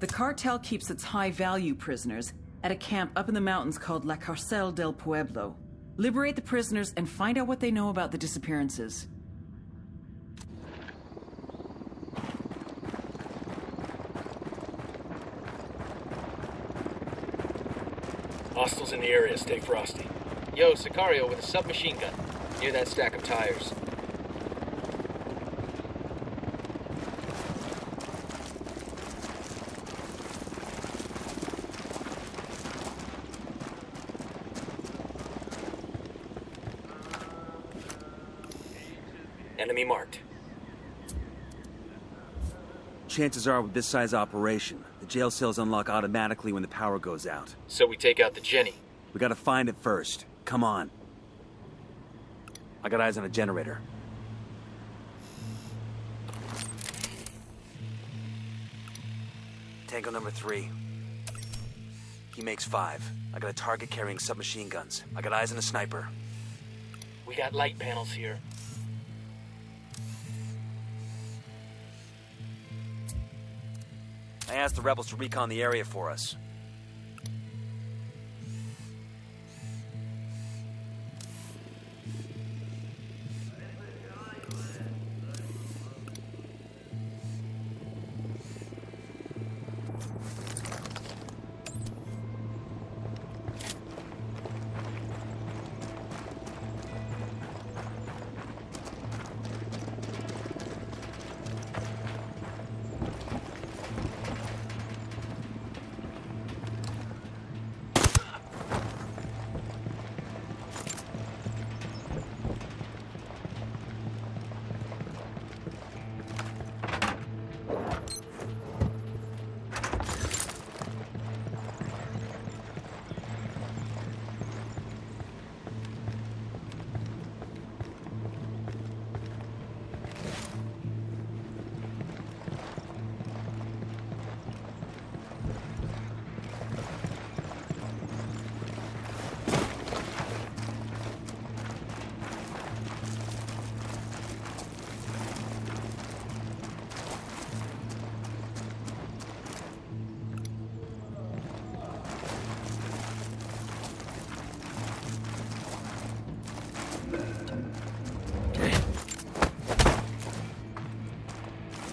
The cartel keeps its high-value prisoners at a camp up in the mountains called La Cárcel del Pueblo. Liberate the prisoners and find out what they know about the disappearances. Hostiles in the area, stay frosty. Yo, Sicario with a submachine gun, near that stack of tires. Enemy marked. Chances are with this size operation, the jail cells unlock automatically when the power goes out. So we take out the Jenny. We gotta find it first. Come on. I got eyes on a generator. Tango number 3. He makes 5. I got a target carrying submachine guns. I got eyes on a sniper. We got light panels here. I asked the rebels to recon the area for us.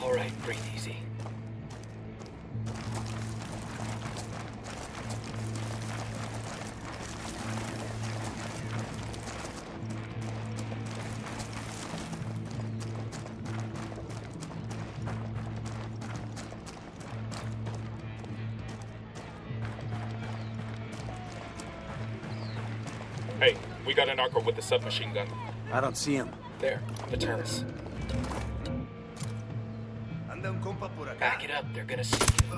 All right, breathe easy. Hey, we got a narco with a submachine gun. I don't see him. There, on the terrace. Back it up, they're gonna see you.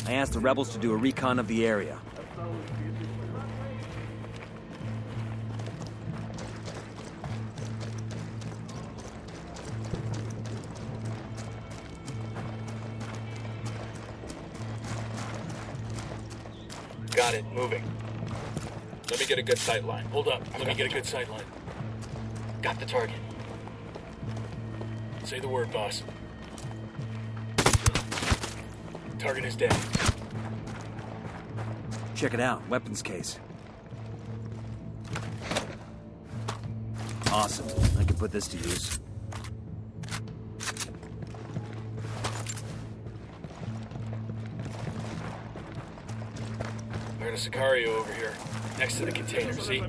I asked the rebels to do a recon of the area. Got it, moving. Let me get a good sight line. Hold up, let me get a good sight line. Got the target. Say the word, boss. Target is dead. Check it out, weapons case. Awesome, I can put this to use. There's a Sicario over here, next to the container, see?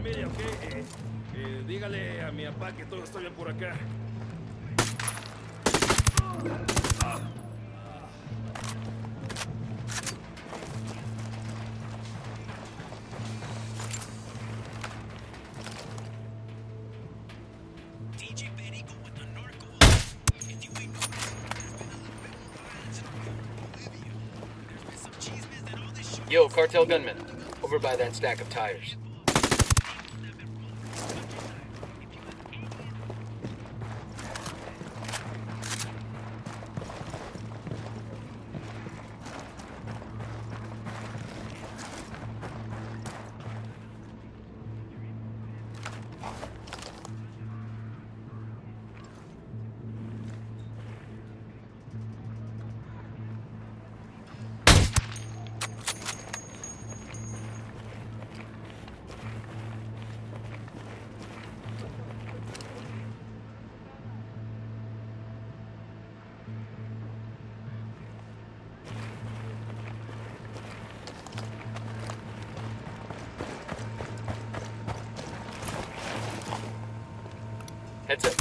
Dígale a mi papá que todo está bien por acá. Yo, cartel gunman, over by that stack of tires.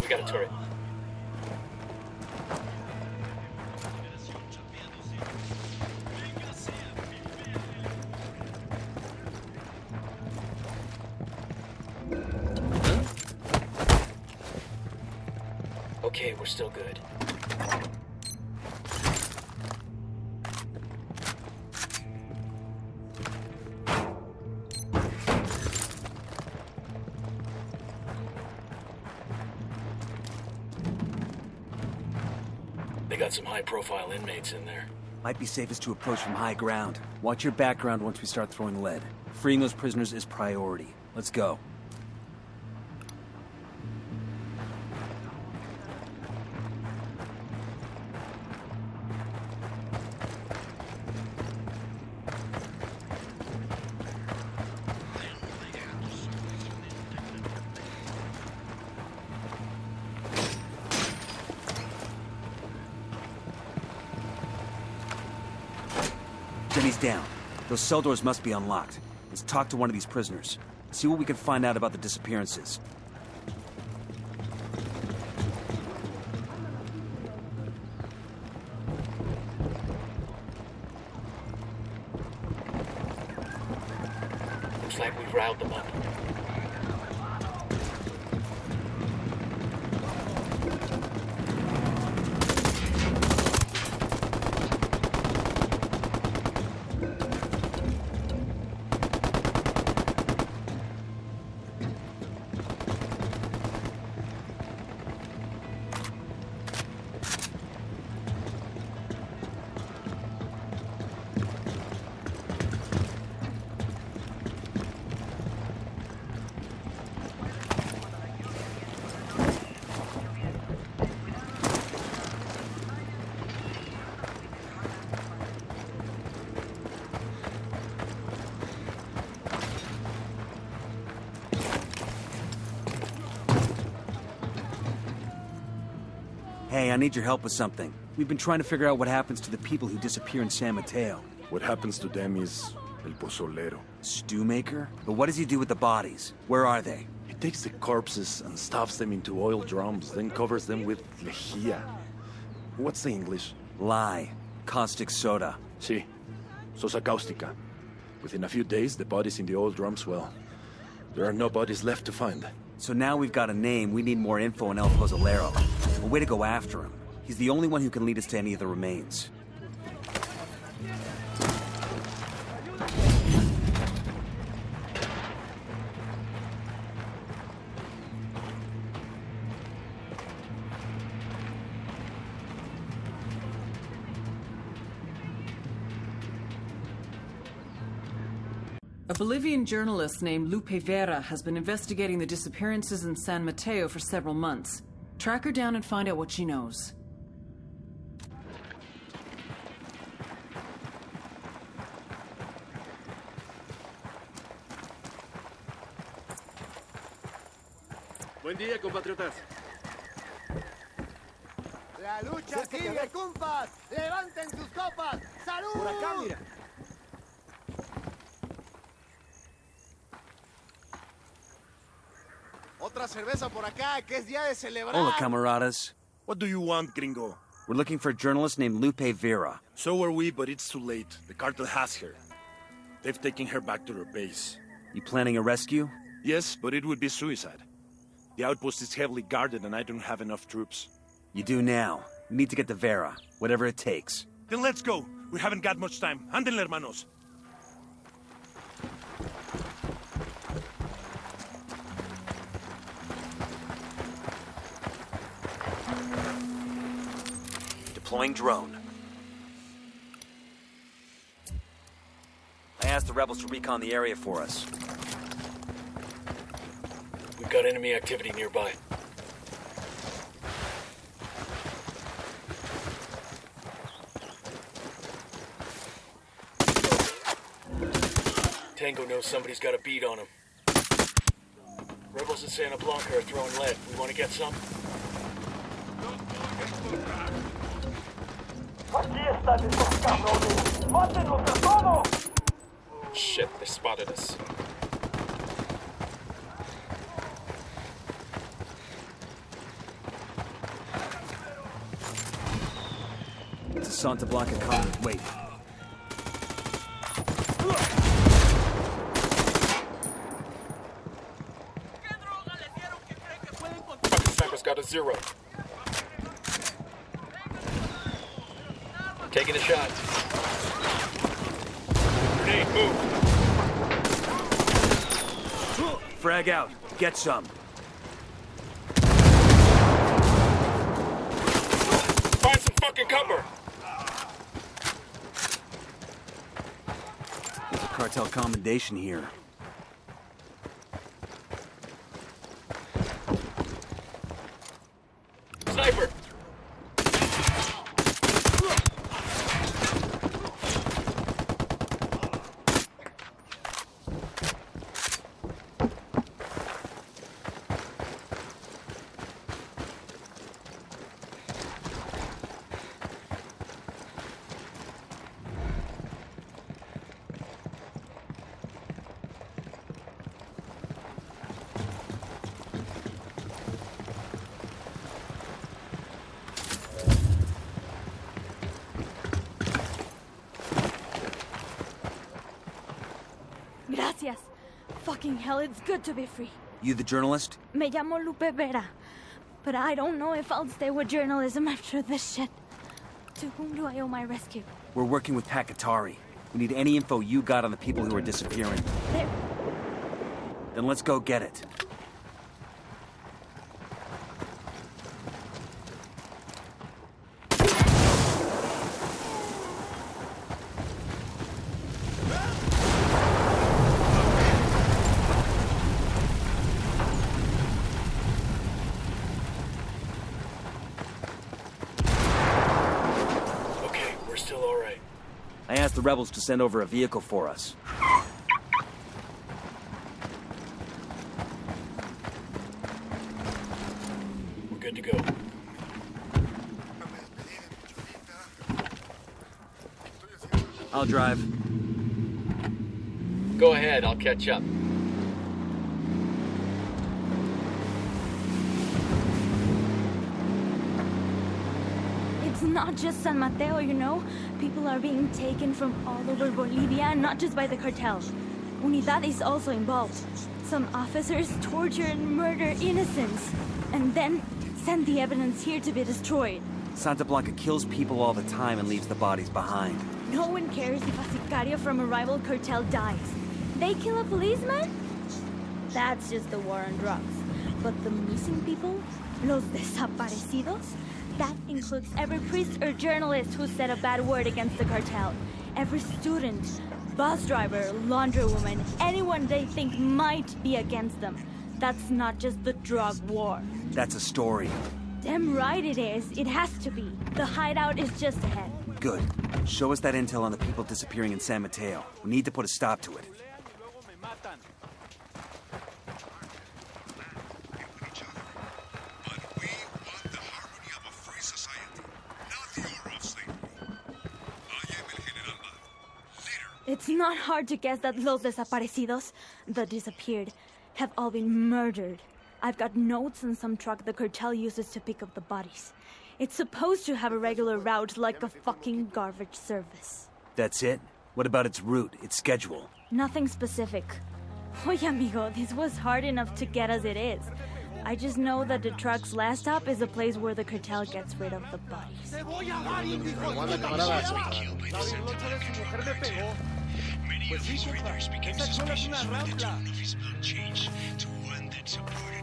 We got a turret. Okay, we're still good. They got some high-profile inmates in there. Might be safest to approach from high ground. Watch your background once we start throwing lead. Freeing those prisoners is priority. Let's go. Jenny's down. Those cell doors must be unlocked. Let's talk to one of these prisoners. See what we can find out about the disappearances. Looks like we've riled them up. Hey, I need your help with something. We've been trying to figure out what happens to the people who disappear in San Mateo. What happens to them is el pozolero. Stew maker? But what does he do with the bodies? Where are they? He takes the corpses and stuffs them into oil drums, then covers them with lejía. What's the English? Lye. Caustic soda. Sí, sosa cáustica. Within a few days, the bodies in the oil drums, well, there are no bodies left to find. So now we've got a name, we need more info on El Pozolero. A way to go after him. He's the only one who can lead us to any of the remains. A Bolivian journalist named Lupe Vera has been investigating the disappearances in San Mateo for several months. Track her down and find out what she knows. Buen día, compatriotas. La lucha sigue, compas. Levanten sus copas. ¡Salud! Por acá, mira. Otra cerveza por acá, que es día de celebrar. Hola, camaradas. What do you want, gringo? We're looking for a journalist named Lupe Vera. So are we, but it's too late. The cartel has her. They've taken her back to their base. You planning a rescue? Yes, but it would be suicide. The outpost is heavily guarded and I don't have enough troops. You do now. We need to get to Vera, whatever it takes. Then let's go. We haven't got much time. Andenle, hermanos. Deploying drone. I asked the rebels to recon the area for us. We've got enemy activity nearby. Tango knows somebody's got a bead on him. Rebels in Santa Blanca are throwing lead. We want to get some? Shit, they spotted us. Santa Blanca coming. Wait. Fucking sniper's got a 0. Taking a shot. Grenade, move. Frag out. Get some. Find some fucking cover. There's a cartel commendation here. Sniper. Gracias. Fucking hell, it's good to be free. You the journalist? Me llamo Lupe Vera. But I don't know if I'll stay with journalism after this shit. To whom do I owe my rescue? We're working with Pakatari. We need any info you got on the people who are disappearing. There. Then let's go get it. Okay, we're still all right. I asked the rebels to send over a vehicle for us. We're good to go. I'll drive. Go ahead, I'll catch up. It's not just San Mateo, you know? People are being taken from all over Bolivia, not just by the cartel. Unidad is also involved. Some officers torture and murder innocents, and then send the evidence here to be destroyed. Santa Blanca kills people all the time and leaves the bodies behind. No one cares if a sicario from a rival cartel dies. They kill a policeman? That's just the war on drugs. But the missing people? Los desaparecidos? That includes every priest or journalist who said a bad word against the cartel. Every student, bus driver, laundrywoman, anyone they think might be against them. That's not just the drug war. That's a story. Damn right it is. It has to be. The hideout is just ahead. Good. Show us that intel on the people disappearing in San Mateo. We need to put a stop to it. It's not hard to guess that los desaparecidos, the disappeared, have all been murdered. I've got notes on some truck the cartel uses to pick up the bodies. It's supposed to have a regular route like a fucking garbage service. That's it? What about its route, its schedule? Nothing specific. Oye, amigo, this was hard enough to get as it is. I just know that the truck's last stop is the place where the cartel gets rid of the bodies. Pues sí, compa. Esa chola es una rampla.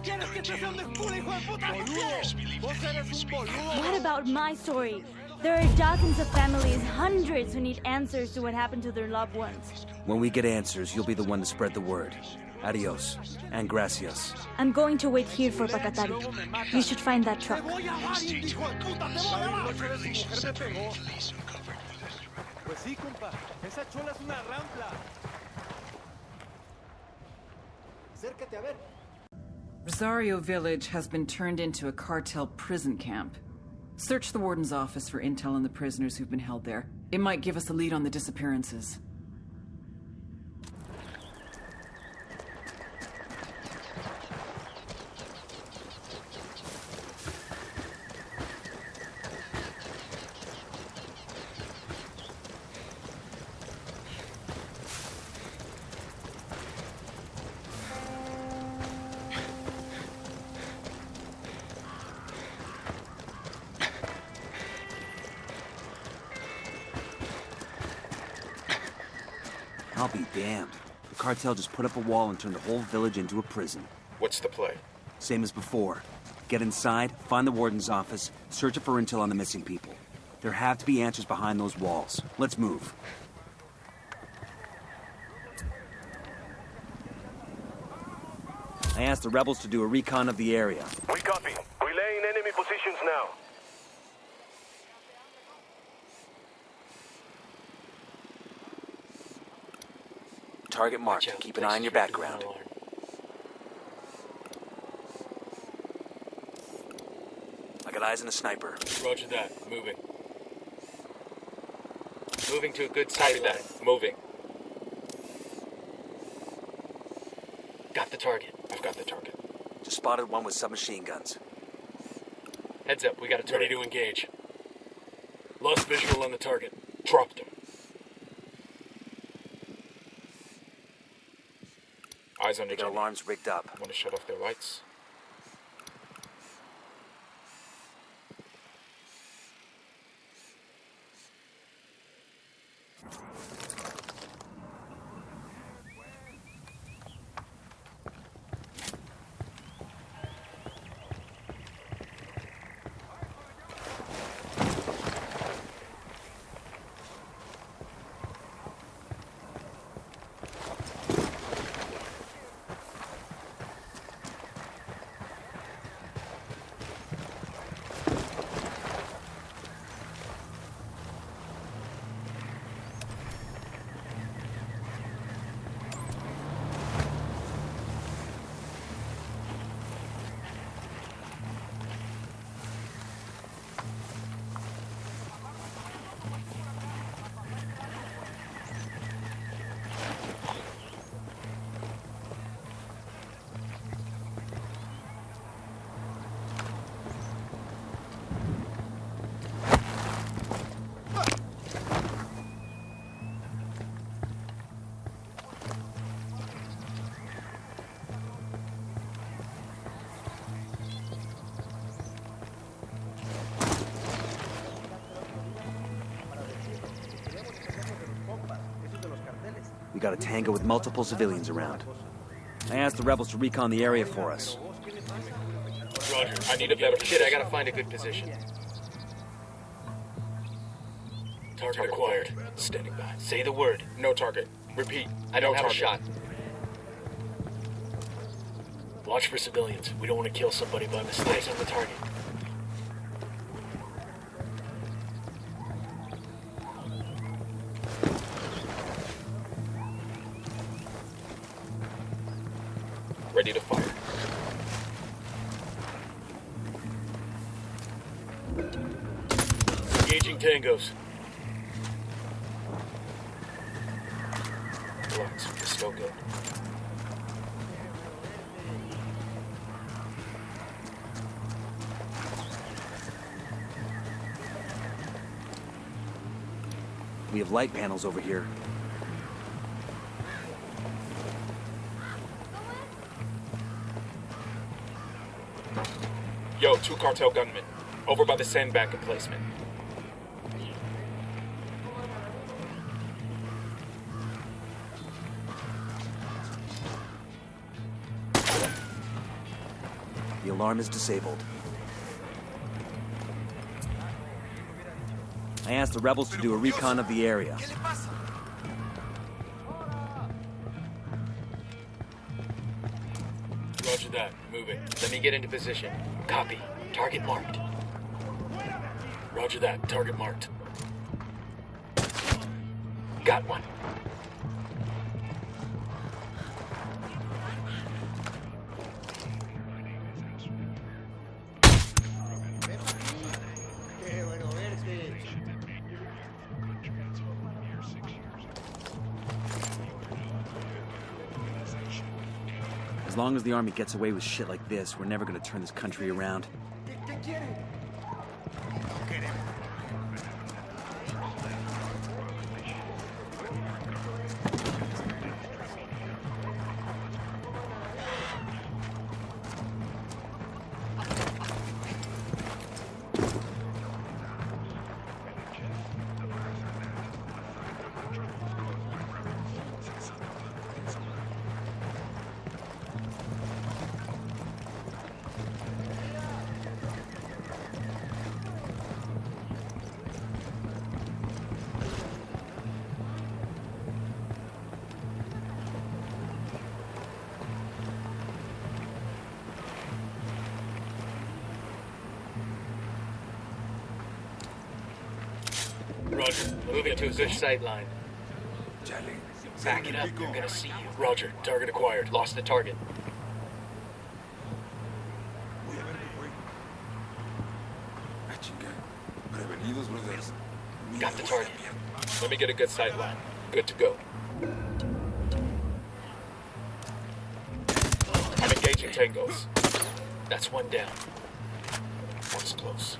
¿Quieres que te sea un desculo, hijo de puta? ¡Boludo! ¡Vos eres un boludo! What about my story? There are dozens of families, hundreds who need answers to what happened to their loved ones. When we get answers, you'll be the one to spread the word. Adios. And gracias. I'm going to wait here for Pakatari. You should find that truck. ¡Te voy a dar, hijo de puta! ¡Te voy a dar! Anoche de su mujer me pegó. Pues sí, compa. Esa chola es una rampla. Acércate a ver. Rosario Village has been turned into a cartel prison camp. Search the warden's office for intel on the prisoners who've been held there. It might give us a lead on the disappearances. I'll be damned. The cartel just put up a wall and turned the whole village into a prison. What's the play? Same as before. Get inside, find the warden's office, search it for intel on the missing people. There have to be answers behind those walls. Let's move. I asked the rebels to do a recon of the area. We copy. Relaying enemy positions now. Target marked. Keep an eye on your background. I got eyes on a sniper. Roger that. Moving. Moving to a good sight line. Moving. Got the target. I've got the target. Just spotted one with submachine guns. Heads up, we got a turret. Ready to engage. Lost visual on the target. Dropped him. Eyes on They the got alarms rigged up. Want to shut off their lights? We got a tango with multiple civilians around. I asked the rebels to recon the area for us. Roger. I need a better Shit, I gotta find a good position. target acquired. Standing by. Say the word. No target. Repeat. I don't no have a target. shot. Watch for civilians. We don't want to kill somebody by mistake. Eyes on the target. Ready to fire. Engaging tangos. Relax. We're still good. We have light panels over here. Yo, 2 cartel gunmen. Over by the sandbank emplacement. The alarm is disabled. I asked the rebels to do a recon of the area. Roger that. Moving. Let me get into position. Copy. Target marked. Roger that. Target marked. Got one. As long as the army gets away with shit like this, we're never gonna turn this country around. Roger. Moving to a good sight line. Back it up. They're gonna see you. Roger. Target acquired. Lost the target. Got the target. Let me get a good sight line. Good to go. I'm engaging tangos. That's one down. One's close.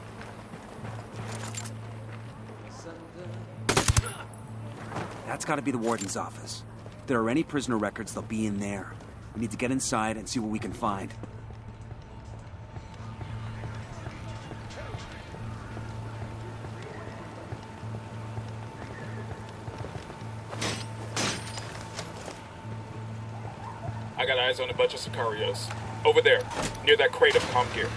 That's gotta be the warden's office. If there are any prisoner records, they'll be in there. We need to get inside and see what we can find. I got eyes on a bunch of Sicarios. Over there, near that crate of comp gear.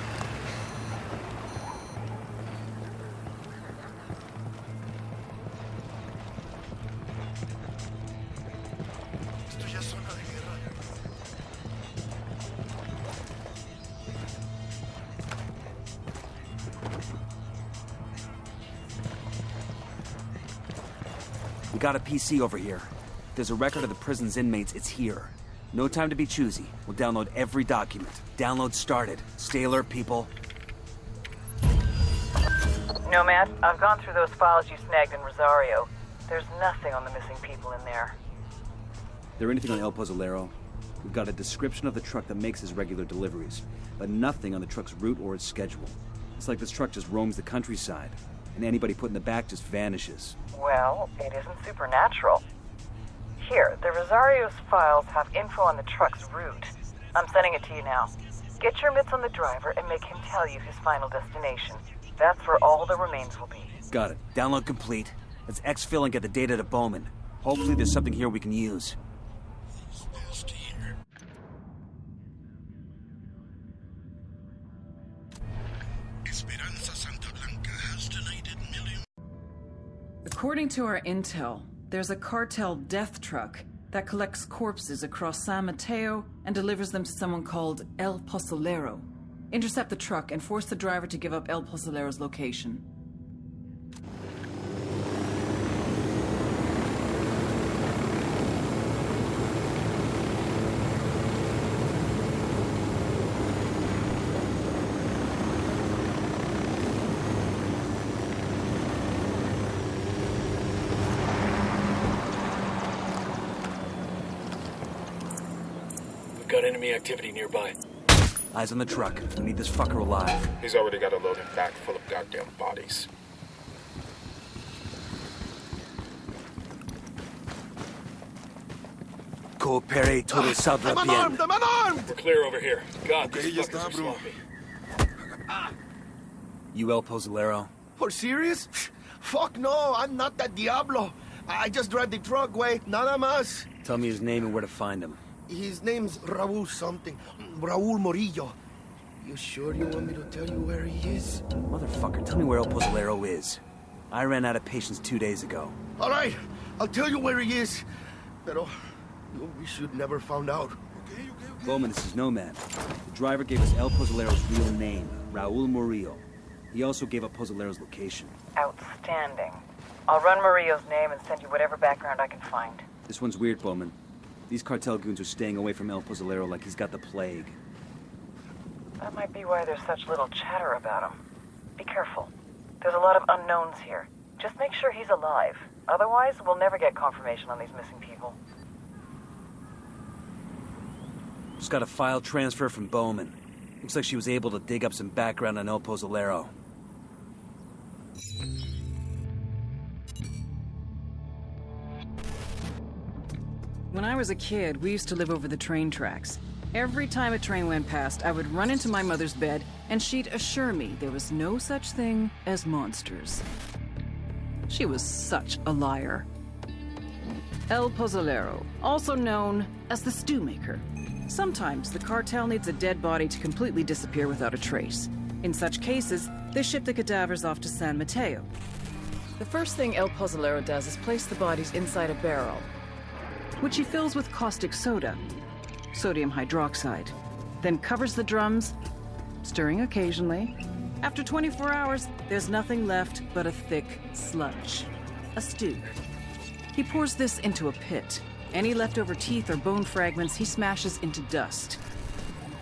We got a PC over here. If there's a record of the prison's inmates, it's here. No time to be choosy. We'll download every document. Download started. Stay alert, people. Nomad, I've gone through those files you snagged in Rosario. There's nothing on the missing people in there. There anything on El Pozzolero? We've got a description of the truck that makes his regular deliveries, but nothing on the truck's route or its schedule. It's like this truck just roams the countryside, and anybody put in the back just vanishes. Well, it isn't supernatural. Here, the Rosario's files have info on the truck's route. I'm sending it to you now. Get your mitts on the driver and make him tell you his final destination. That's where all the remains will be. Got it. Download complete. Let's exfil and get the data to Bowman. Hopefully there's something here we can use. According to our intel, there's a cartel death truck that collects corpses across San Mateo and delivers them to someone called El Pozzolero. Intercept the truck and force the driver to give up El Pozzolero's location. Got enemy activity nearby. Eyes on the truck. We need this fucker alive. He's already got a loading back full of goddamn bodies. Coopere todo saldrá bien. I'm unarmed! We're clear over here. God, these fuckers are sloppy. You El Pozzolero? For serious? Fuck no, I'm not that Diablo. I just drive the truck, way, nada más. Tell me his name and where to find him. His name's Raul something. Raul Morillo. You sure you want me to tell you where he is? Motherfucker, tell me where El Pozzolero is. I ran out of patience 2 days ago. All right, I'll tell you where he is. Pero we should never found out. Bowman, this is Nomad. The driver gave us El Pozzolero's real name, Raul Murillo. He also gave up Pozzolero's location. Outstanding. I'll run Murillo's name and send you whatever background I can find. This one's weird, Bowman. These cartel goons are staying away from El Pozzolero like he's got the plague. That might be why there's such little chatter about him. Be careful. There's a lot of unknowns here. Just make sure he's alive. Otherwise, we'll never get confirmation on these missing people. Just got a file transfer from Bowman. Looks like she was able to dig up some background on El Pozzolero. When I was a kid, we used to live over the train tracks. Every time a train went past, I would run into my mother's bed, and she'd assure me there was no such thing as monsters. She was such a liar. El Pozzolero, also known as the Stew Maker. Sometimes the cartel needs a dead body to completely disappear without a trace. In such cases, they ship the cadavers off to San Mateo. The first thing El Pozzolero does is place the bodies inside a barrel, which he fills with caustic soda, sodium hydroxide, then covers the drums, stirring occasionally. After 24 hours, there's nothing left but a thick sludge. a stew. He pours this into a pit. Any leftover teeth or bone fragments he smashes into dust.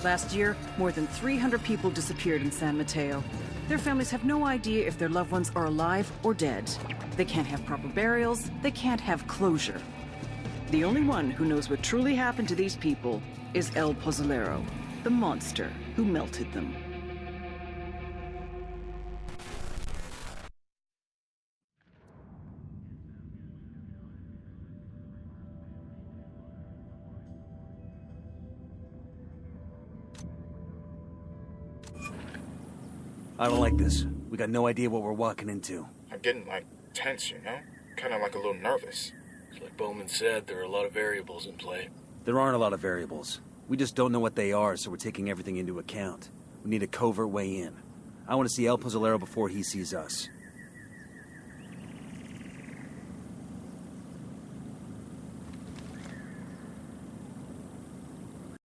Last year, more than 300 people disappeared in San Mateo. Their families have no idea if their loved ones are alive or dead. They can't have proper burials, they can't have closure. The only one who knows what truly happened to these people is El Pozzolero, the monster who melted them. I don't like this. We got no idea what we're walking into. I'm getting, like, tense, you know? Kind of like a little nervous. It's like Bowman said, there are a lot of variables in play. There aren't a lot of variables. We just don't know what they are, so we're taking everything into account. We need a covert way in. I want to see El Pozzolero before he sees us.